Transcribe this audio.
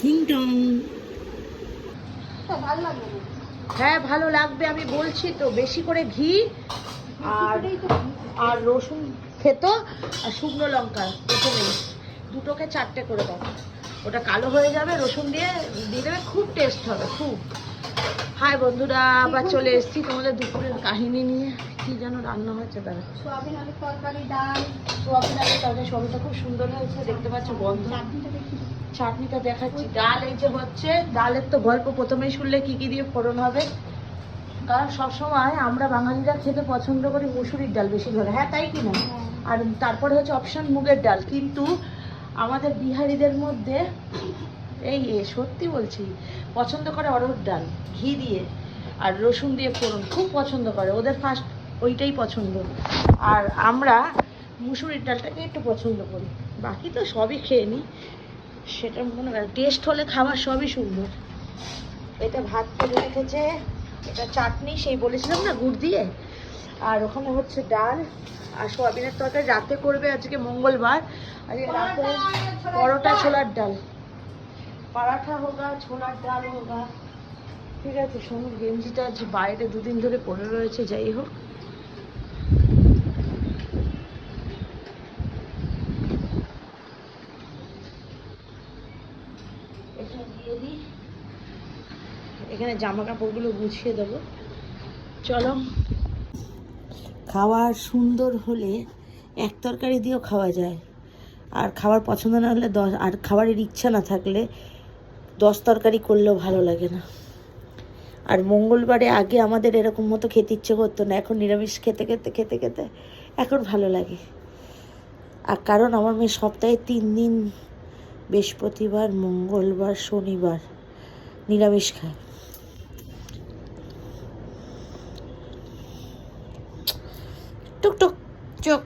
টিং টং। হ্যাঁ ভালো লাগবে, আমি বলছি তো, বেশি করে ঘি আর আর রসুন থেতো আর শুকনো লঙ্কা প্রথমেই দুটোকে 4টে করে দাও। ওটা কালো হয়ে যাবে, রসুন দিয়ে দিয়ে দেবে, খুব টেস্ট হবে খুব। হাই বন্ধুরা, আবার চলে এসেছি তোমাদের দুপুরের কাহিনী নিয়ে। কি যেন রান্না হয়েছে তারা, সোয়াবিন আলুর তরকারি, ডাল। সোয়াবিন আলুর তরকারি, সবটা খুব সুন্দর হয়েছে, দেখতে পাচ্ছ গন্ধ। চাটনিটা দেখাচ্ছি। ডাল এই যে হচ্ছে, ডালের তো গল্প প্রথমেই শুনলে কি কি দিয়ে ফোড়ন হবে। কারণ সবসময় আমরা বাঙালিরা খেতে পছন্দ করি মুসুরির ডাল বেশি ধরে, হ্যাঁ তাই কি না? আর তারপরে হচ্ছে অপশন মুগের ডাল। কিন্তু আমাদের বিহারিদের মধ্যে এই সত্যি বলছি পছন্দ করে অড়হর ডাল, ঘি দিয়ে আর রসুন দিয়ে ফোড়ন খুব পছন্দ করে, ওদের ফার্স্ট ওইটাই পছন্দ। আর আমরা মুসুরির ডালটাকে একটু পছন্দ করি, বাকি তো সবই খেয়ে নিই। সেটা মনে হয় টেস্ট হলে খাবার সবই সুন্দর। এটা ভাত করে রেখেছে, এটা চাটনি সেই বলেছিলাম না গুড় দিয়ে, আর ওখানে হচ্ছে ডাল আর সোয়াবিনের তরকারি রাতে করবে, আজকে মঙ্গলবার। আজকে রাতে পরোটা ছোলার ডাল, পরাঠা হোগা ছোলার ডাল হোগা। ঠিক আছে, সোনুর গেঞ্জিটা আজ বাইরে দুদিন ধরে পড়ে রয়েছে, যাই হোক। এটা দিয়ে দিই, এখানে জামা কাপড়গুলো গুছিয়ে দেবো। চলো। খাওয়ার সুন্দর হলে এক তরকারি দিয়েও খাওয়া যায়, আর খাবার পছন্দ না হলে 10, আর খাবারের ইচ্ছা না থাকলে 10 তরকারি করলেও ভালো লাগে না। আর মঙ্গলবারে আগে আমাদের এরকম মতো খেতে ইচ্ছে করতো না, এখন নিরামিষ খেতে খেতে খেতে খেতে এখন ভালো লাগে। আর কারণ আমার মেয়ে সপ্তাহে 3 দিন, বৃহস্পতিবার, মঙ্গলবার, শনিবার নিরামিষ খায়। টুক টুক চোখ